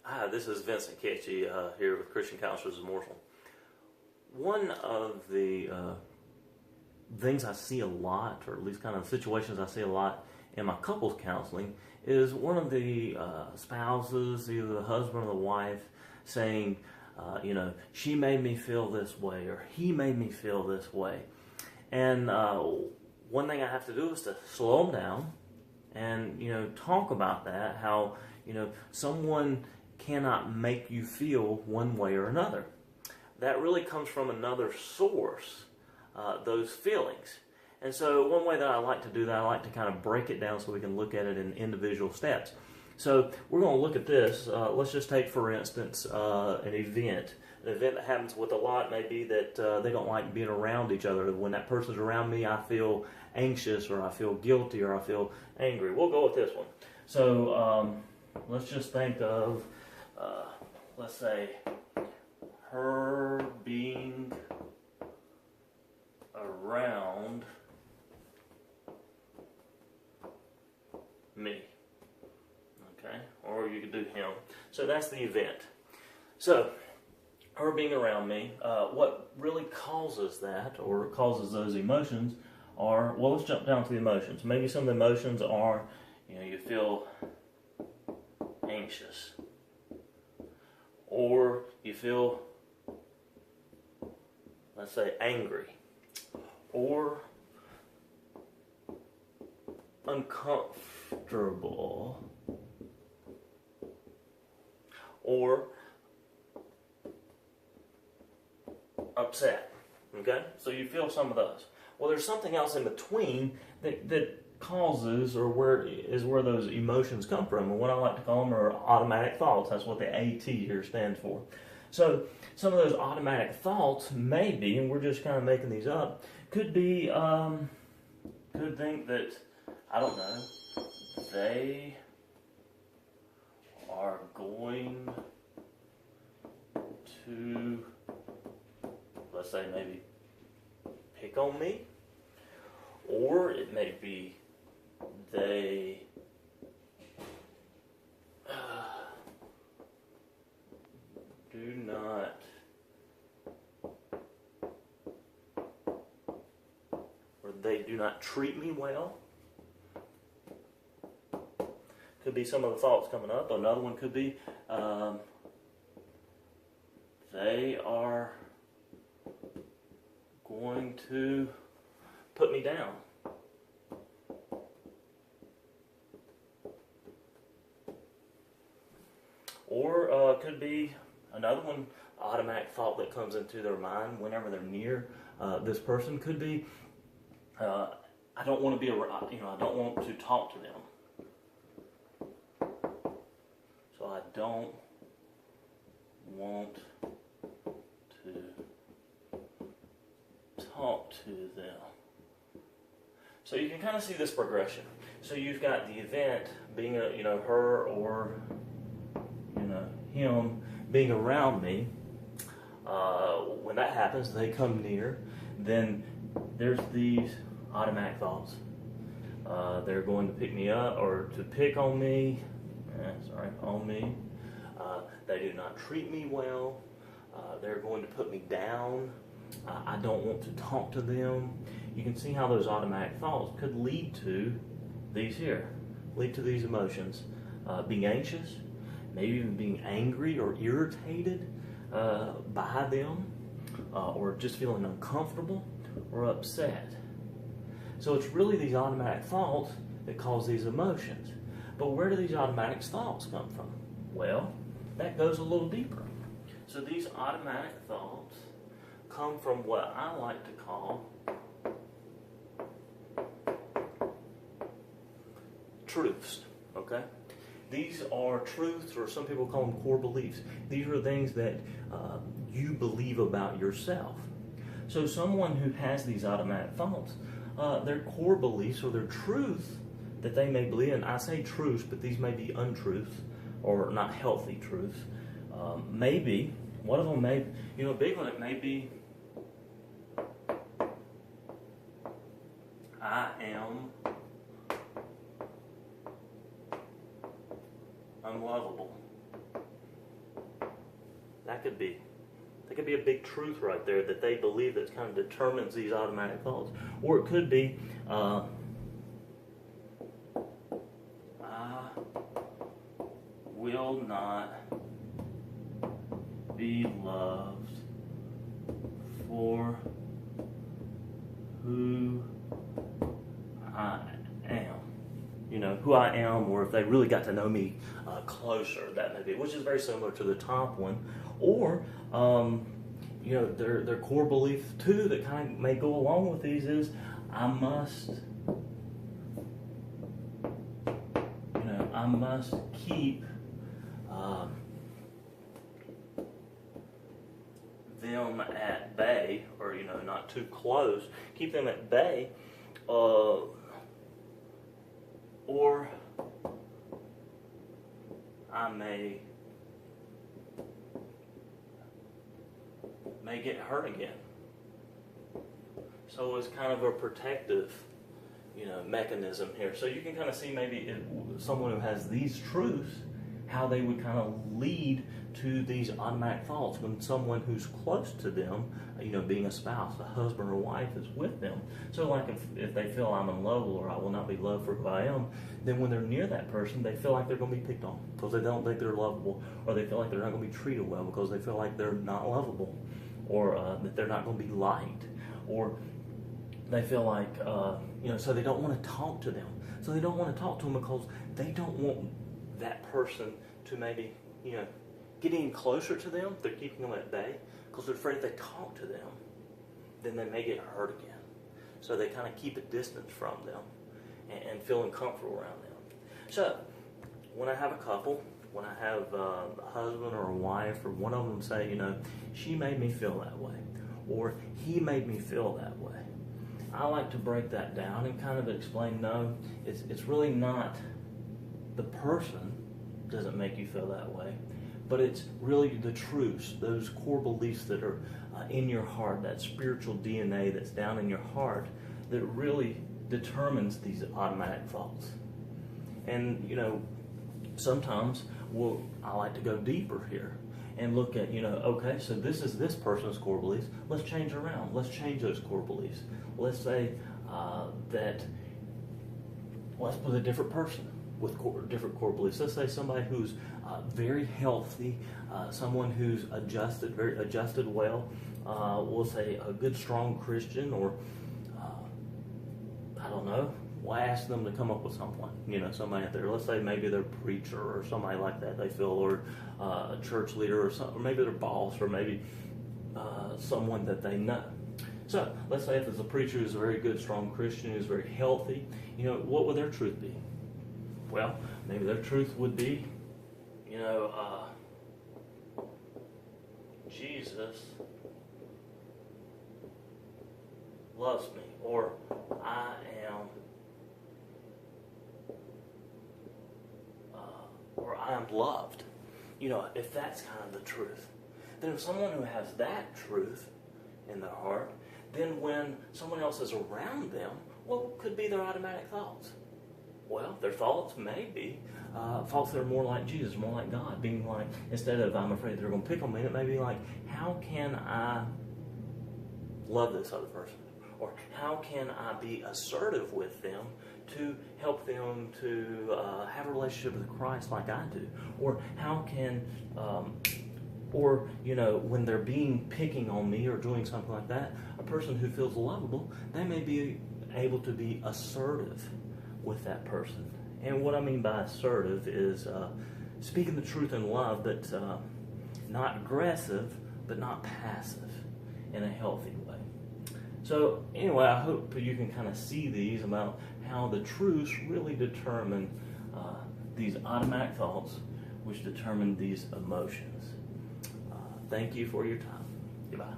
Hi, this is Vincent here with Christian Counselors of Morsel. One of the things I see a lot, or at least kind of situations I see a lot in my couples counseling, is one of the spouses, either the husband or the wife, saying, she made me feel this way, or he made me feel this way. And one thing I have to do is to slow them down and, talk about that, how, someone cannot make you feel one way or another. That really comes from another source, those feelings. And so one way that I like to do that, I like to kind of break it down so we can look at it in individual steps. So we're going to look at this. Let's just take, for instance, an event. An event that happens with a lot may be that they don't like being around each other. When that person's around me, I feel anxious, or I feel guilty, or I feel angry. We'll go with this one. So let's just think of, let's say, her being around me. Okay? Or you could do him. So that's the event. So, her being around me, what really causes that, or causes those emotions, are, well, let's jump down to the emotions. Maybe some of the emotions are, you feel anxious, or you feel, let's say, angry, or uncomfortable, or upset. Okay? So you feel some of those. Well, there's something else in between that causes, or where those emotions come from. And what I like to call them are automatic thoughts. That's what the AT here stands for. So some of those automatic thoughts may be, and we're just kind of making these up, could be, could think that, I don't know, they are going to, let's say, maybe pick on me, or it may be they do not treat me well. Could be some of the thoughts coming up. Another one could be they are going to put me down. Or could be another one, automatic thought that comes into their mind whenever they're near this person. Could be, I don't want to be around, I don't want to talk to them. So I don't want to talk to them. So you can kind of see this progression. So you've got the event being, her or, him being around me. When that happens, they come near. Then there's these automatic thoughts. They're going to pick me up, or to pick on me. On me. They do not treat me well. They're going to put me down. I don't want to talk to them. You can see how those automatic thoughts could lead to these emotions. Being anxious, maybe even being angry or irritated by them, or just feeling uncomfortable or upset. So it's really these automatic thoughts that cause these emotions. But where do these automatic thoughts come from? Well, that goes a little deeper. So these automatic thoughts come from what I like to call truths, okay? These are truths, or some people call them core beliefs. These are things that you believe about yourself. So someone who has these automatic thoughts, their core beliefs, or their truth that they may believe, and I say truths, but these may be untruths, or not healthy truths. Maybe, one of them may, a big one, it may be, I am unlovable. That could be a big truth right there that they believe that kind of determines these automatic thoughts. Or it could be, I will not be loved for who I am. You know, who I am, or if they really got to know me closer, that may be, which is very similar to the top one. Or, you know, their core belief too that kind of may go along with these is, I must keep them at bay, or, you know, not too close, keep them at bay, or I may get hurt again. So it's kind of a protective, you know, mechanism here. So you can kind of see maybe someone who has these truths, how they would kind of lead to these automatic thoughts when someone who's close to them, you know, being a spouse, a husband or wife is with them. So like if they feel I'm unlovable or I will not be loved for who I am, then when they're near that person, they feel like they're going to be picked on because they don't think they're lovable, or they feel like they're not going to be treated well because they feel like they're not lovable, or that they're not going to be liked, or they feel like, you know, so they don't want to talk to them. So they don't want to talk to them because they don't want that person to maybe, you know, get any closer to them. They're keeping them at bay because they're afraid if they talk to them, then they may get hurt again. So they kind of keep a distance from them and feel uncomfortable around them. So when I have a couple, when I have a husband or a wife, or one of them say, you know, she made me feel that way, or he made me feel that way, I like to break that down and kind of explain, no, it's really not the person doesn't make you feel that way, but it's really the truths, those core beliefs that are in your heart, that spiritual DNA that's down in your heart that really determines these automatic thoughts. And, you know, sometimes I like to go deeper here and look at, you know, okay, so this is this person's core beliefs. Let's change around. Let's change those core beliefs. Let's say let's put a different person with different core beliefs. Let's say somebody who's very healthy, someone who's very adjusted well. We'll say a good, strong Christian, or I don't know. We'll ask them to come up with someone, you know, somebody out there. Let's say maybe they're a preacher or somebody like that, they feel, or a church leader, or maybe their boss, or maybe someone that they know. So let's say if it's a preacher who's a very good, strong Christian, who's very healthy, you know, what would their truth be? Well, maybe their truth would be, you know, Jesus loves me, or I am loved. You know, if that's kind of the truth. Then if someone who has that truth in their heart, then when someone else is around them, what could be their automatic thoughts? Well, their thoughts may be thoughts that are more like Jesus, more like God, being like, instead of I'm afraid they're going to pick on me, it may be like, how can I love this other person? Or how can I be assertive with them to help them to have a relationship with Christ like I do? Or how can, or, you know, when they're picking on me or doing something like that, a person who feels lovable, they may be able to be assertive with that person. And what I mean by assertive is speaking the truth in love, but not aggressive, but not passive, in a healthy way. So anyway, I hope you can kind of see these about how the truths really determine these automatic thoughts, which determine these emotions. Thank you for your time. Goodbye.